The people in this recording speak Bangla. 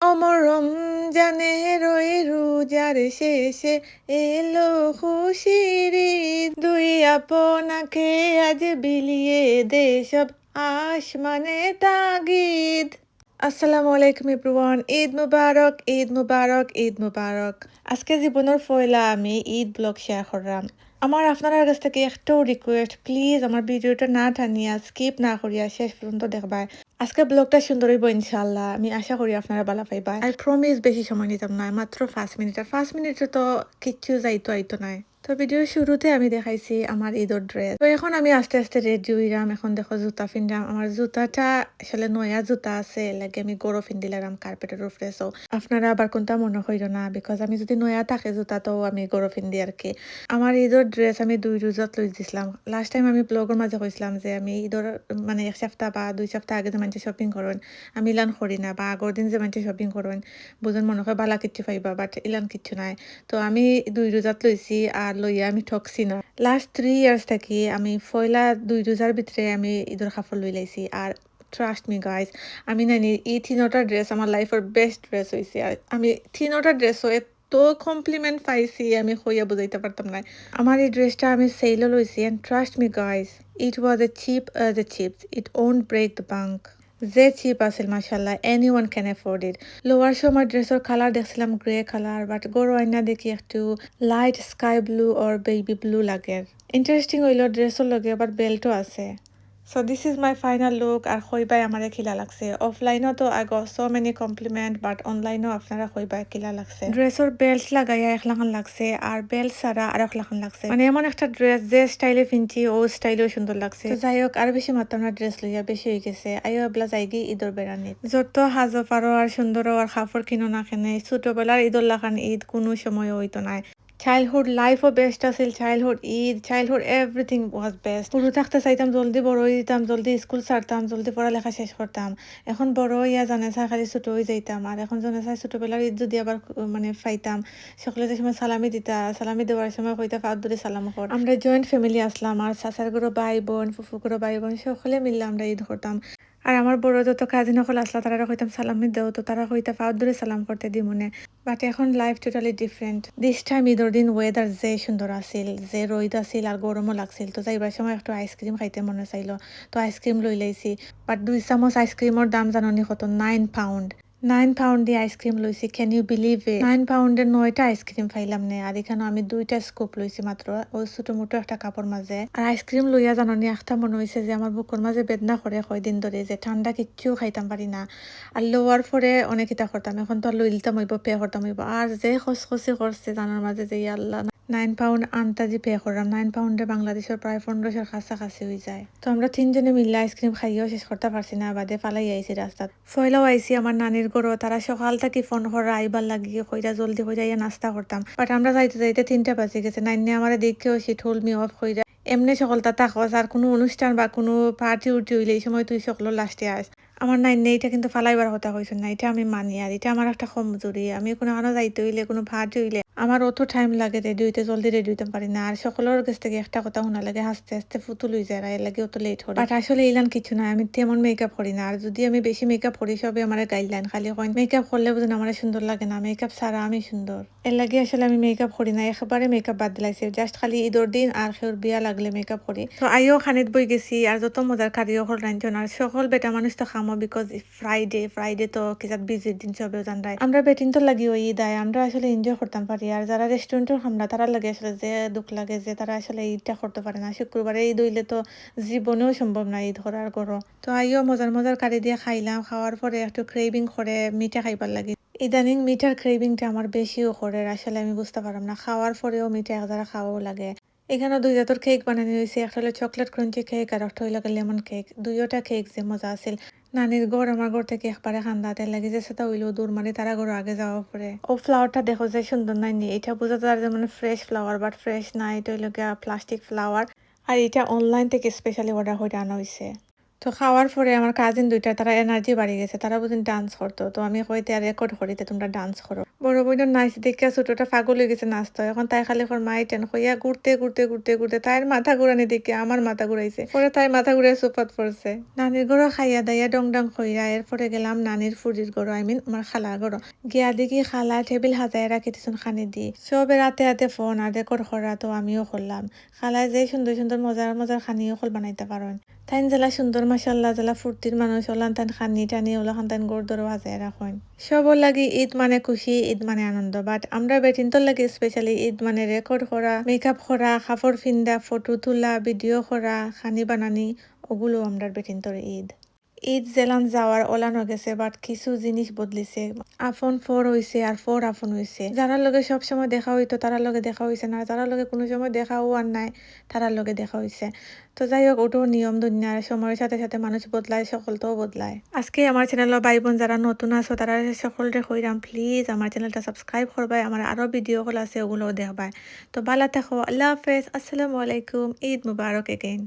অমর রমজানের ওই রোজার শেষে এলো খুশির ঈদ। দুই আপনাকে আজ বিলিয়ে দে সব আসমানে তাগিদ। আসসালামু আলাইকুম এভরিওয়ান, ঈদ মুবারক, ঈদ মুবারক, ঈদ মুবারক। আজকে জীবনের পয়লা আমি ঈদ ব্লগ শেয়ার করলাম। আমার আপনার কাছ থেকে একটাও রিকোয়েস্ট, প্লিজ আমার ভিডিওটা না টানিয়া স্কিপ না করিয়া শেষ পর্যন্ত দেখবা। আজকে ব্লগটা সুন্দর হইব ইনশাআল্লাহ, আমি আশা করি আপনারা ভালো পাইবা। আই প্রমিস বেশি সময় নিতাম না, মাত্র 5 মিনিট, আর 5 মিনিটে তো কিচ্ছু যাইতো আইতো নাই। তো ভিডিওর শুরুতে আমি দেখাইছি আমার ঈদের ড্রেস। তো এখন আমি আস্তে আস্তে রেডি হইলাম। এখন দেখো জুতা ফিনলাম, আমার জুতাটা আসলে নয়া জুতা আছে, লাগে আমি গরো ফিন্দিলাম কার্পেটের উপরে। সো আপনারা আবার কোনটা মনে হইল না, বিকজ আমি যদি নয়া থাকে জুতা তো আমি গরো ফিন্দি আর কি। আমার ঈদের ড্রেস আমি 2 রোজাত লই দিছিলাম। লাস্ট টাইম আমি ব্লগের মাঝে কইছিলাম যে আমি ঈদের মানে 1 সপ্তাহ বা 2 সপ্তাহ আগে যে মানুষ শপিং করেন আমি ইলান করি না, বা আগর দিন যে মানুষ শপিং করেন বুঝুন মনে হয় বালা কিচ্ছু পাইবা, বাট ইলান কিচ্ছু নাই। তো আমি 2 রোজাত লইছি আর লইয়া আমি ঠকছি না। লাস্ট 3 ইয়ার্স থাকি আমি ফয়লা 2 রোজার ভিতরে আমি ঈদের কাপড় লই লাইছি। আর ট্রাস্ট মি গাইজ, আমি নানি এই 3টা ড্রেস আমার লাইফের বেস্ট ড্রেস হয়েছে। আর আমি 3টা ড্রেসও এত কমপ্লিমেন্ট পাইছি আমি কইয়া বুঝাইতে পারতাম না। আমার এই ড্রেসটা আমি সেলও লইছি, and trust me guys, it was a cheap as a chips, it won't break the bank. যে চিপ আছিল মাশাল্লাহ, anyone can afford it. লোয়ার সময় ড্রেসের কালার দেখছিলাম গ্রে কালার, বাট গরু আইনা দেখি একটু light sky blue or baby blue লাগে। ইন্টারেস্টিং হইল ড্রেসের লগে আবার বেল্টও আছে। So this is my final look. আর কইবাই আমারে খিলা লাগছে। অফলাইনও তো আগ সো মেনি কমপ্লিমেন্ট, বাট অনলাইনও আপনারা কইবাই কিলা লাগছে। ড্রেসের বেল্ট লাগাইয়া একলাখান লাগছে, আর বেল্ট ছাড়া আর একলাখান লাগছে। মানে এমন একটা ড্রেস যে স্টাইলে ফিনছি ও স্টাইলেও সুন্দর লাগছে। তো যাই হোক, আর বেশি মাত্রাম না, ড্রেস লইয়া বেশি হয়ে গেছে। আইও এবলা যাইগি ঈদর বেড়ানি যত হাজো পারো আর সুন্দর আর কাপড় কিনো না কেনে, ছোটবেলার ঈদর লাখান ঈদ কোনো সময় হইতো না। চাইল্ডহুড লাইফও বেস্ট আছিল, childhood Eid, childhood everything was best. শুরু থাকতে চাইতাম জলদি বড় হয়ে যেতাম, জলদি স্কুল ছাড়তাম, জলদি পড়ালেখা শেষ করতাম। এখন বড় হইয়া জানে চাই খালি ছোট হয়ে যাইতাম। আর এখন জানে চাই ছোটবেলার ঈদ যদি আবার মানে পাইতাম, সকলে যে সময় সালামি দিতা, সালামি দেওয়ার সময় কইতা ফাঁক ধরে সালাম কর। আমরা জয়েন্ট ফ্যামিলি আসলাম, আর চাচার গুলো ভাই বোন, ফুফু গুলো ভাই বোন, সকলে মিললে আমরা ঈদ করতাম। আর আমার বড় যত কাজিন সকল আসলা তারা কইতাম সালামি দেও, তো তারা কইতা ফাঁক ধরে সালাম করতে দি মনে। বাট এখন life totally different. This time ঈদের দিন ওয়েদার যে সুন্দর আছিল, যে রোদ আছিল আর গরমও লাগছিল। তো যাইবার সময় একটু আইসক্রিম খাইতে মনে চাইলো, তো আইসক্রিম লই লাইছি। বাট 2 চামচ আইসক্রিমের দাম জাননি কত, 9 পাউন্ড। 9 পাউন্ড দিয়ে আইসক্রিম লইছি, ক্যান ইউ বিলিভ ইট? 9 পাউন্ডের 9টা আইসক্রিম পাইলাম নে। আর এখানে আমি 2টা স্কুপ লইছি মাত্র, ওই ছোট মোটো একটা কাপড় মাঝে। আর আইসক্রিম লইয়া জাননি একটা মনে হয়েছে যে আমার বুকের মাঝে বেদনা করে কয়দিন ধরে, যে ঠান্ডা কিচ্ছু খাইতাম পারি না। আর লোয়ার পরে অনেক ইটা করতাম, এখন তো আর লইলতাম হইব, পে করতাম হইব। আর যে খসখসি করছে জানার মাঝে যে আল্লাহ, 9 পাউন্ড আন্তাজি পে করলাম। 9 পাউন্ডে বাংলাদেশের প্রায় 1500-র কাছাকাছি হয়ে যায়। তো আমরা 3জনে মিললে আইসক্রিম খাইয়েও শেষ করতে পারছি না, বাদে ফালাই আইছি রাস্তাত। ফয়লাও আইছি আমার নানির ঘরও, তারা সকাল থেকে ফোন করা আইবার লাগিয়ে কইরা জলদি হয়ে যাইয়া নাস্তা করতাম। বাট আমরা যাইতে যাইতে 3টা বাজে গেছে। নাইনে আমার দেখেও সে টোল মি অফ কইরা, এমনি সকলটা তাকস আর কোনো অনুষ্ঠান বা কোনো পার্টি উর্টি হইলে এই সময় তুই সকল লাস্টে আস। আমার নাইনে এটা কিন্তু ফালাইবার কথা কইছেন না, এটা আমি মানি। আর এটা আমার একটা কমজোরি, আমি কোনো আনো যাইতে হইলে কোনো পার্টি হইলে আমার অত টাইম লাগে রেডি হইতে, জলদি রেডি হইতে পারি না। আর সকলের কাছ থেকে একটা কথা শোনা লাগে, হাসতে হাসতে ফুতুল হয়ে যায়, এর লাগে অত লেট হয়। বাট আসলে ইলান কিছু না, আমি তেমন মেকআপ করি না। আর যদি আমি বেশি মেকআপ করি সবে আমার গাইডলাইন খালি কয় মেকআপ করলে বুঝুন আমার সুন্দর লাগে না, মেকআপ ছাড়া আমি সুন্দর। এর লাগে আসলে আমি মেকআপ করি না, একেবারে মেকআপ বাদ দিলাইছি। জাস্ট খালি ঈদের দিন আর কেউর বিয়া লাগলে মেকআপ করি। তো আইও খানিত বই গেছি, আর যত মজার কারিও হল রাঞ্জন। আর সকল বেটা মানুষ তো খামো, বিকজ ফ্রাইডে, ফ্রাইডে তো কিসাত বিজির দিন সবেও জানরাই। আমরা বেটিন তো লাগিও ঈদ আয়, আমরা আসলে এনজয় করতাম পারি। আর যারা রেস্টুরেন্টের খামরা তারা লাগে আসলে যে দুঃখ লাগে যে তারা আসলে ঈদটা করতে পারে না। শুক্রবারে ঈদ হইলে তো জীবনেও সম্ভব না ঈদ করার করো। তো আইও মজার মজার কারি দিয়ে খাইলাম, খাওয়ার পরে একটু ক্রেভিং করে মিঠা খাইবার লাগে। ইদানিং মিঠার ক্রেভিংটা আমার বেশিও করে, আসলে আমি বুঝতে পারলাম না, খাওয়ার পরেও মিঠা একদারা খাওয়াও লাগে। এখানে 2 জাতের কেক বানানো হয়েছে, একটা হলো চকলেট ক্রাঞ্চি কেক আর একটা হইল লেমন কেক। 2টা কেক যে মজা আছিল। নানির ঘর আমার ঘর থেকে একবারে খান্দাতে লাগে, যে সেটা হইলেও দূর মানে তারা ঘর আগে যাওয়া পরে। ও ফ্লাওয়ারটা দেখো যে সুন্দর নাই নি, এটা বোঝা যায় যে মানে ফ্রেশ ফ্লাওয়ার, বাট ফ্রেশ না, এটা হইল গিয়া প্লাস্টিক ফ্লাওয়ার। আর এটা অনলাইন থেকে স্পেশালি অর্ডার করে আনা হয়েছে। তো খাওয়ার পরে আমার কাজিন ২ টা তারা এনার্জি বাড়ি গেছে। তারা বুঝিন ডান্স করতো। তো আমি কইতে আর রেকর্ড করিতে তোমরা ডান্স করো। বড় বোনের নাচ দেখিয়া ছোটটা পাগল হয়ে গেছে নাচতো। এখন তাই খালি মাই টেন কইয়া ঘুরতে তাইর মাথা ঘুরানি দেখিয়া আমার মাথা ঘুরাইছে। পরে তাই মাথা ঘুরে সোফাত পড়ছে। নানির ঘরও খাইয়া দাইয়া ডং ডং কইরা এরপরে গেলাম নানির ফুরির ঘরও আমার খালার ঘরও। গিয়া দেখি খালা টেবিল সাজায় রাখি দিছুন খানি দি। সবে রাতে ফোন আর রেকর্ড করা তো আমিও করলাম। খালায় যে সুন্দর মজার খানিও কল বানাইতে পারেন। তাইন জেলা সুন্দর মাশাল্লাহ জেলা ফুর্তির মানুষ হলান তান খানি টানি ওলাখান তাইন গোর দরও হাজায় রাখেন। সবর লাগি ঈদ মানে খুশি, ঈদ মানে আনন্দ। বাট আমরা বেটিনতর লাগি স্পেশালি ঈদ মানে রেকর্ড করা, মেকআপ করা, কাপড় ফিন্দা, ফটো তোলা, ভিডিও করা, খানি বানানি, ওগুলো আমরা বেটিনতর ঈদ। ঈদ জেলান যাওয়ার ওলানো গেছে বাট কিছু জিনিস বদলিছে। আপন ফর হইছে আর ফর আপন হইছে। যারার লগে সব সময় দেখা হইতো তারার লগে দেখা হইছে না, যারার লগে কোনো সময় দেখাও আর নাই তারার লগে দেখা হইছে। তো যাই হোক ওটাও নিয়ম দুনিয়ার, সময়ের সাথে মানুষ বদলায়, সকলটাও বদলায়। আজকে আমার চ্যানেলের ভাই বোন যারা নতুন আছো তারা সকলরে কইরাম প্লিজ আমার চ্যানেলটা সাবস্ক্রাইব করবাই, আমার আরো ভিডিও গুলো আছে ওগুলো দেখবাই। তো ভালো থাকো, আল্লাহ হাফেজ, আসসালামু আলাইকুম, ঈদ মুবারক এগেইন।